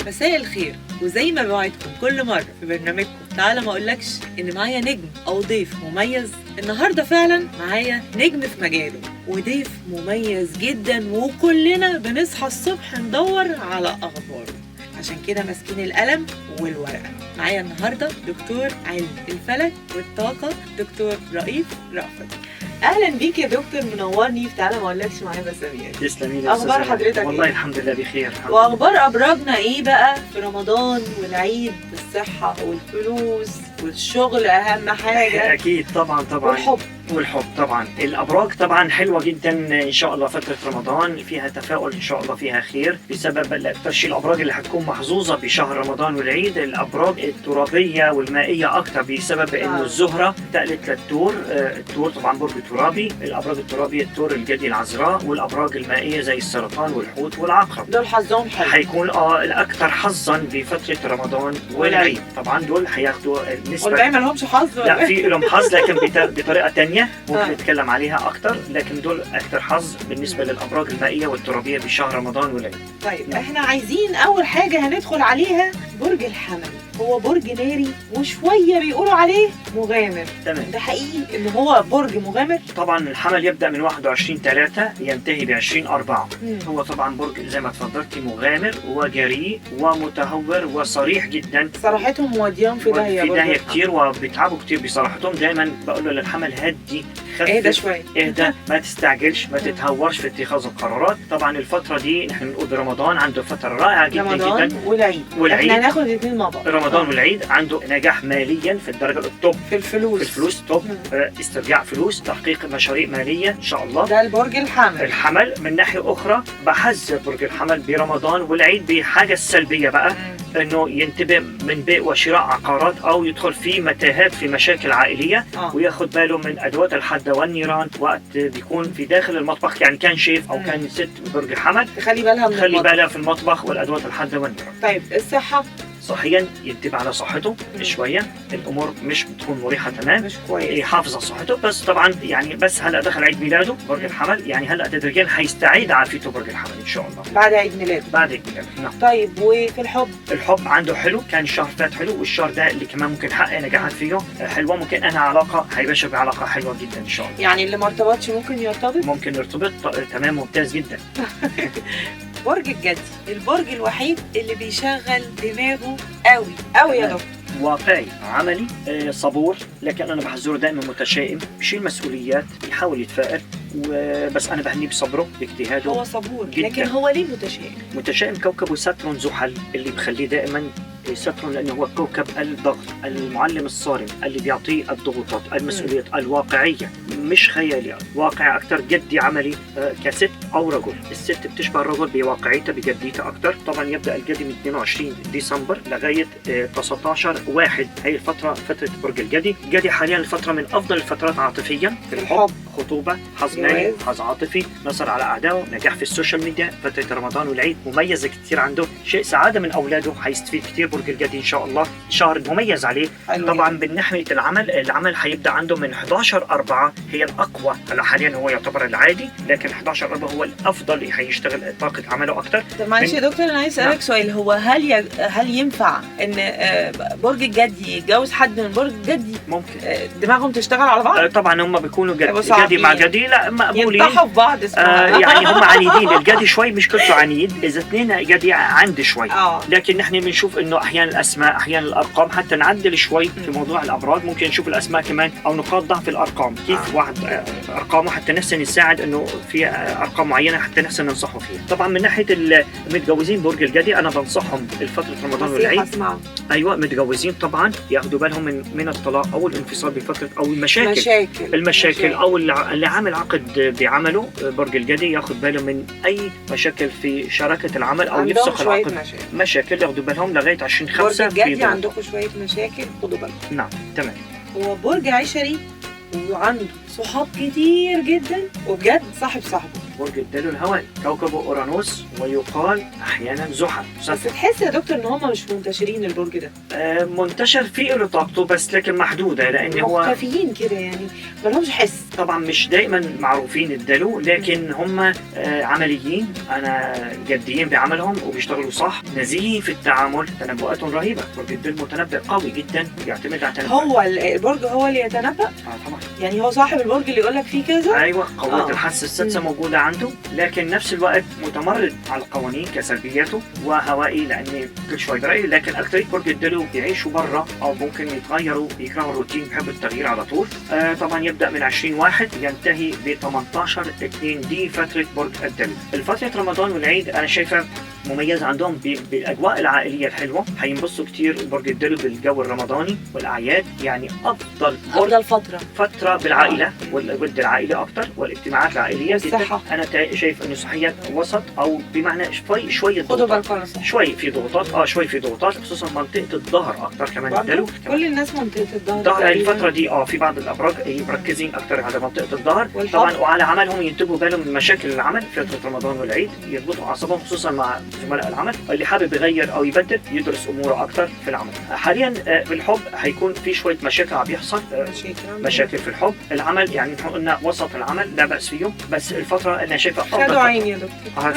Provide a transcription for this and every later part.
مساء الخير، وزي ما بوعدكم كل مرة في برنامجكم تعالى ما اقولكش ان معايا نجم او ضيف مميز. النهاردة فعلا معايا نجم في مجاله وضيف مميز جدا، وكلنا بنصحى الصبح ندور على اخباره، عشان كده ماسكين القلم والورقة. معايا النهاردة دكتور علم الفلك والطاقة دكتور رئيف رأفت. اهلا بيك يا دكتور، منورني في تعالى ما اقولكش معايا مسامير. تسلمي لي. اخبار حضرتك والله إيه؟ الحمد لله بخير. واخبار ابراجنا ايه بقى في رمضان والعيد؟ الصحه والفلوس والشغل اهم حاجه. اكيد طبعا والحب طبعا. الابراج طبعا حلوه جدا ان شاء الله. فتره رمضان فيها تفاؤل ان شاء الله، فيها خير بسبب اكثر شيء الابراج اللي حتكون محظوظه بشهر رمضان والعيد الابراج الترابيه والمائيه اكثر، بسبب انه الزهره انتقلت للثور. الثور طبعا برج ترابي. الابراج الترابيه الثور، الجدي، العذراء. والابراج المائيه زي السرطان والحوت والعقرب، دول حظهم حلو، حيكون الاكثر حظا بفتره رمضان والعيد. طبعا دول حياخدوا النسبه، والباقي ما لهمش حظ. لا، في لهم حظ لكن بطريقه ثانيه ممكن نتكلم عليها اكثر، لكن دول اكثر حظ بالنسبه للابراج المائيه والترابيه بشهر رمضان والعيد. طيب احنا عايزين اول حاجه هندخل عليها برج الحمل. هو برج ناري وشويه بيقولوا عليه مغامر. تمام. ده حقيقي ان هو برج مغامر؟ طبعا الحمل يبدا من 21/3 ينتهي ب 20/4. هو طبعا برج زي ما تفضلتي مغامر وجريء ومتهور وصريح جدا. صراحتهم موديهم في داهيه كتير، وبيتعبوا كتير بصراحتهم. دايما بقول له للحمل هدي، خفف، اهدى شويه، اهدى، ما تستعجلش، ما تتهورش في اتخاذ القرارات. طبعا الفتره دي نحن بنقول برمضان عنده فتره رائعه جدا رمضان جدا. والعيد احنا هناخد الاثنين مع بعض. رمضان والعيد عنده نجاح ماليا في الدرجه التوب، في الفلوس توب. استرجاع فلوس، تحقيق مشاريع ماليه ان شاء الله. ده البرج الحمل من ناحيه اخرى بحذر برج الحمل برمضان والعيد بحاجه السلبيه بقى، انه ينتبه من بيع وشراء عقارات او يدخل في متاهات في مشاكل عائليه. وياخد باله من ادوات الحد والنيران وقت بيكون في داخل المطبخ، يعني كان شيف او كان ست برج الحمل تخلي بالها في المطبخ والادوات الحد والنيران. طيب الصحه، صحيا ينتبه على صحته شويه. الامور مش بتكون مريحه تمام، مش كويس، يحافظ على صحته. بس طبعا يعني بس هلا دخل عيد ميلاده برج الحمل، يعني هلا تدريجيا حيستعيد عافيته برج الحمل ان شاء الله بعد عيد ميلاده. نعم. طيب وفي الحب عنده حلو، كان الشهر فات حلو، والشهر ده اللي كمان ممكن حقق نجاحات فيه حلوه. ممكن انا علاقه هيبشر بعلاقه حلوه جدا ان شاء الله. يعني اللي ما ارتبطش ممكن يرتبط. تمام، ممتاز جدا. برج الجدي، البرج الوحيد اللي بيشغل دماغه قوي يا دكتور. واقعي، عملي، صبور، لكن انا بحذره دائما متشائم، بيشيل مسؤوليات، بيحاول يتفائل، وبس انا بهنيه بصبره باجتهاده. هو صبور جداً. لكن هو ليه متشائم؟ كوكبه ساترون زحل اللي بخليه دائما ساترون، لانه هو كوكب الضغط، المعلم الصارم اللي بيعطيه الضغوطات، المسؤوليات، الواقعيه، مش خيالي، واقع اكثر، جدي، عملي. كست او رجل، الست بتشبه الرجل بواقعيتها بجديتها اكثر. طبعا يبدا الجدي من 22 ديسمبر لغايه 19/1. هي فتره برج الجدي. الجدي حاليا الفتره من افضل الفترات عاطفيا في الحب، خطوبه، حظ مالي، حظ عاطفي، نصر على اعدائه، نجاح في السوشيال ميديا. فتره رمضان والعيد مميزه كثير عنده، شيء سعاده من اولاده، حيستفيد كثير برج الجدي ان شاء الله. شهر مميز عليه. طبعا من ناحيه العمل حيبدا عنده من 11/4 هي الاقوى. هلا حاليا هو يعتبر العادي، لكن 11/4 هو الافضل، حيشتغل طاقه عمله اكثر. طب معلش يا دكتور، انا عايز اسالك سؤال. هو هل ينفع ان برج الجدي يتجوز حد من برج الجدي؟ ممكن دماغهم تشتغل على بعض؟ طبعا هم بيكونوا جدي مع جدي، لا مقبولين، ينطحوا في بعض. يعني هم عنيدين. الجدي شوي مشكلته عنيد، اذا اثنين جدي عند شوي. لكن نحن بنشوف انه احيانا الاسماء، احيانا الارقام، حتى نعدل شوي في موضوع الابراج. ممكن نشوف الاسماء كمان او نقاط ضعف الارقام، كيف واحد ارقامه حتى نحسن نساعد انه في ارقام معينه حتى نحسن ننصحه فيها. طبعا من ناحيه المتجوزين برج الجدي انا بنصحهم الفتره رمضان والعيد. ايوه، متجوزين طبعا ياخذوا بالهم من الطلاق او الانفصال بفتره، او المشاكل او اللي عامل عقد بعمله برج الجدي ياخذ باله من اي مشاكل في شراكه العمل او يفسخ العقد. مشاكل ياخذوا بالهم لغايه 20/5. برج الجدي عندكم شويه مشاكل، خدوا بالكم. نعم تمام. هو برج عشري وعنده صحاب كتير جدا، وبجد صاحبه برج الدلو الهوائي، كوكب اورانوس ويقال احيانا زحل. بس تحس يا دكتور ان هم مش منتشرين البرج ده؟ منتشر في له طاقته بس لكن محدوده، لان هو مختفيين كده يعني ما لهمش حس. طبعا مش دائما معروفين الدلو، لكن هم عمليين، انا جديين بعملهم وبيشتغلوا صح، نزيهين في التعامل، تنبؤاتهم رهيبه. برج الدلو متنبئ قوي جدا، يعتمد على تنبؤات. هو البرج هو اللي يتنبأ؟ طبعا. يعني هو صاحب البرج اللي يقول لك فيه كذا؟ ايوه، قوه الحاسه السادسه موجوده عنده، لكن نفس الوقت متمرد على القوانين كسلبياته، وهوائي لان كل شوي برأي. لكن اكثريه برج الدلو بيعيشوا برا او ممكن يتغيروا، بيكرهوا الروتين، بيحبوا التغيير على طول. طبعا يبدا من 20/1 ينتهي ب 18/2، دي فتره برج الدلو. الفتره رمضان والعيد انا شايفه مميز عندهم بالاجواء العائليه الحلوه، هينبسطوا كتير برج الدلو بالجو الرمضاني والاعياد، يعني افضل فتره بالعائله والود العائلي اكتر والاجتماعات العائليه جدا. انا شايف انه صحيا وسط، او بمعنى شويه ضغوطات، شوي في ضغوطات، شوي في ضغوطات، خصوصا منطقه الظهر اكتر كمان الدلو. كل الناس منطقه الظهر الفتره دي في بعض الابراج مركزين اكتر على منطقه الظهر طبعا، وعلى عملهم ينتبهوا بالهم من مشاكل العمل في فتره رمضان والعيد، يربطوا اعصابهم خصوصا مع زملاء العمل. اللي حابب يغير او يبدل يدرس اموره اكتر في العمل. حاليا في الحب هيكون في شويه مشاكل عم بيحصل، مشاكل في الحب. العمل يعني نحن قلنا وسط العمل لا باس فيه، بس الفتره انا شايفها افضل عيني يا دكتور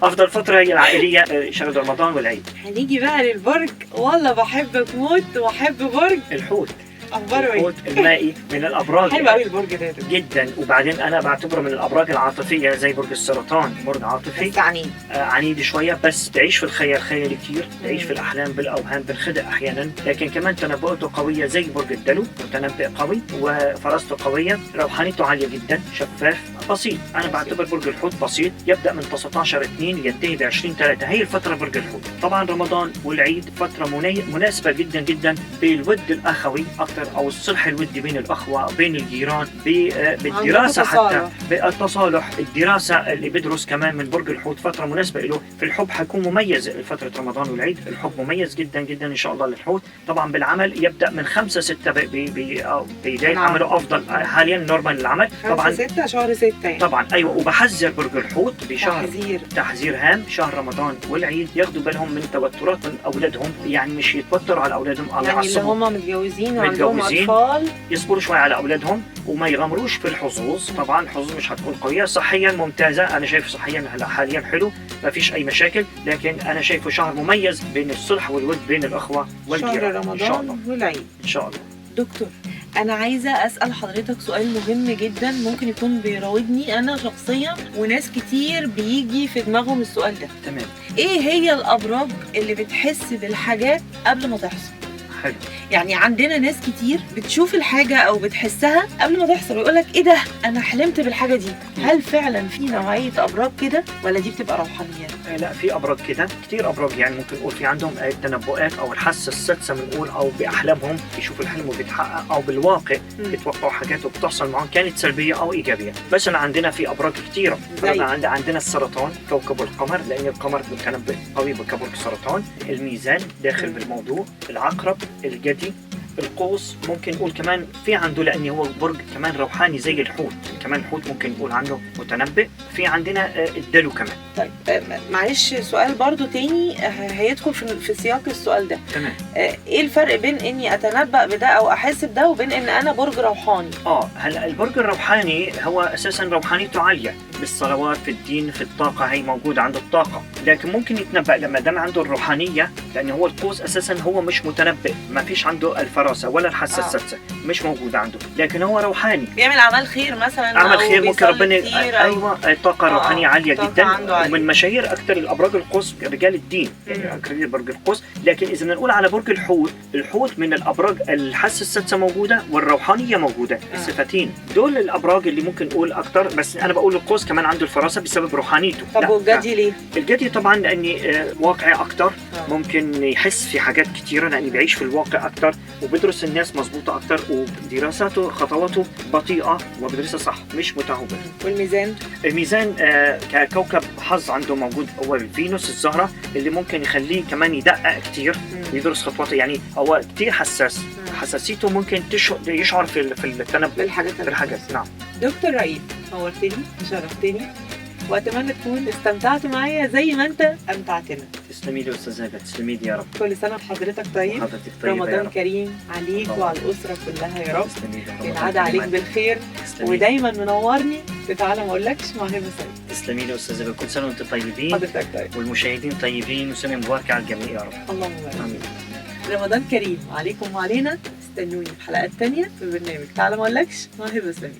افضل فتره هي العائليه، شهر رمضان والعيد. هنيجي بقى للبرج، والله بحبك موت واحب برج الحوت. اخباره ايه؟ الحوت المائي من الابراج حلو قوي البرج ده جدا، وبعدين انا بعتبره من الابراج العاطفيه زي برج السرطان، برج عاطفي بس عنيد عنيد شويه، بس تعيش في الخيال، خيالي كتير، تعيش في الاحلام بالاوهام بالخدع احيانا، لكن كمان تنبؤاته قويه زي برج الدلو، متنبئ قوي وفراسته قويه، روحانيته عاليه جدا، شفاف بسيط. انا بعتبر برج الحوت بسيط، يبدا من 19/2 ينتهي ب 20/3، هي الفتره برج الحوت. طبعا رمضان والعيد فتره مناسبه جدا جدا بالود الاخوي اكثر، او الصلح الودي بين الاخوه، بين الجيران، بالدراسه، حتى بالتصالح، الدراسه اللي بدرس كمان من برج الحوت فتره مناسبه له. في الحب حيكون مميز فتره رمضان والعيد، الحب مميز جدا جدا ان شاء الله للحوت. طبعا بالعمل يبدا من 5/6 بدايه عمله افضل حاليا نورمال العمل. طبعا 5/6 شهر 6 يعني. طبعا ايوه، وبحذر برج الحوت بشهر تحذير هام، شهر رمضان والعيد ياخذوا بالهم من توترات من اولادهم، يعني مش يتوتروا على اولادهم او يعني اللي هم متجوزين وعندهم اطفال يصبروا شوي على اولادهم وما يغامروش في الحظوظ. طبعا الحظوظ مش هتكون قويه، صحيا ممتازه، انا شايف صحيا هلا حاليا حلو، ما فيش اي مشاكل، لكن انا شايفه شهر مميز بين الصلح والود بين الاخوه والجيران. شهر رمضان والعيد ان شاء الله. دكتور أنا عايزة أسأل حضرتك سؤال مهم جدا، ممكن يكون بيراودني أنا شخصيا وناس كتير بيجي في دماغهم السؤال ده. تمام. إيه هي الأبراج اللي بتحس بالحاجات قبل ما تحصل؟ حلو. يعني عندنا ناس كتير بتشوف الحاجة أو بتحسها قبل ما تحصل ويقولك إيه ده أنا حلمت بالحاجة دي. هل فعلا في نوعية أبراج كده ولا دي بتبقى روحانيات؟ لا، في أبراج كده كتير، أبراج يعني ممكن نقول في عندهم تنبؤات أو الحاسة السادسة بنقول، أو بأحلامهم يشوفوا الحلم وبيتحقق، أو بالواقع بيتوقعوا حاجات وبتحصل معهم كانت سلبية أو إيجابية. بس أنا عندنا في أبراج كتيرة، عندنا السرطان، كوكب القمر، لأن القمر متنبئ قوي بكبر السرطان، الميزان داخل بالموضوع، العقرب، الجدي، القوس، ممكن نقول كمان في عنده لأنه هو برج كمان روحاني زي الحوت، كمان الحوت ممكن نقول عنه متنبئ. في عندنا الدلو كمان. طيب معلش سؤال برضو تاني هيدخل في سياق السؤال ده. تمام. ايه الفرق بين اني اتنبأ بده او احس بده وبين ان انا برج روحاني؟ هلا البرج الروحاني هو اساسا روحانيته عاليه بالصلوات، في الدين، في الطاقه، هي موجوده عنده الطاقه، لكن ممكن يتنبأ لما دام عنده الروحانيه، لانه هو القوس اساسا هو مش متنبئ، ما فيش عنده الفراسه ولا الحاسه السادسه، مش موجوده عنده، لكن هو روحاني بيعمل اعمال خير مثلا، اعمال خير ممكن ربنا ايوه الطاقه الروحانيه عاليه جدا. ومن مشاهير اكثر الابراج القوس رجال الدين، يعني اكثر برج القوس. لكن اذا بدنا نقول على برج الحوت، الحوت من الابراج الحاسه السادسه موجوده والروحانيه موجوده، الصفتين دول الابراج اللي ممكن نقول اكثر. بس انا بقول القوس كمان عنده الفراسه بسبب روحانيته. طب والجدي ليه؟ الجدي طبعا لاني واقعي اكثر، ممكن يحس في حاجات كثيره لاني بيعيش في الواقع اكثر وبدرس الناس مظبوطه اكثر، ودراساته خطواته بطيئه وبدرسها صح، مش متهور. والميزان؟ الميزان ككوكب حظ عنده موجود هو فينوس الزهره، اللي ممكن يخليه كمان يدقق كثير ويدرس خطواته، يعني هو كثير حساس، حساسيته ممكن يشعر في التنبؤ بالحاجات. نعم. دكتور رئيم، نورتني وشرفتني، واتمنى تكون استمتعتوا معايا زي ما انت امتعتنا. تسلمي لي استاذ هبه، تسلمي لي يا رب. كل سنه وحضرتك طيب. حضرتك طيبه يا رمضان رب. كريم عليك وعلى الاسره كلها يا رب. تسلمي لي. رمضان ينعاد كريم عليك عليك. بالخير تسلمي. ودايما منورني. تعالى ما اقولكش مع هبه سعيد. تسلمي لي استاذ هبه، كل سنه وانتم طيبين حضرتك طيب. والمشاهدين طيبين وسنه مباركه على الجميع يا رب. اللهم بارك. امين. رمضان كريم عليكم وعلينا. استنوني في حلقات تانية في برنامج تعالى ما اقولكش مع هبه سعيد.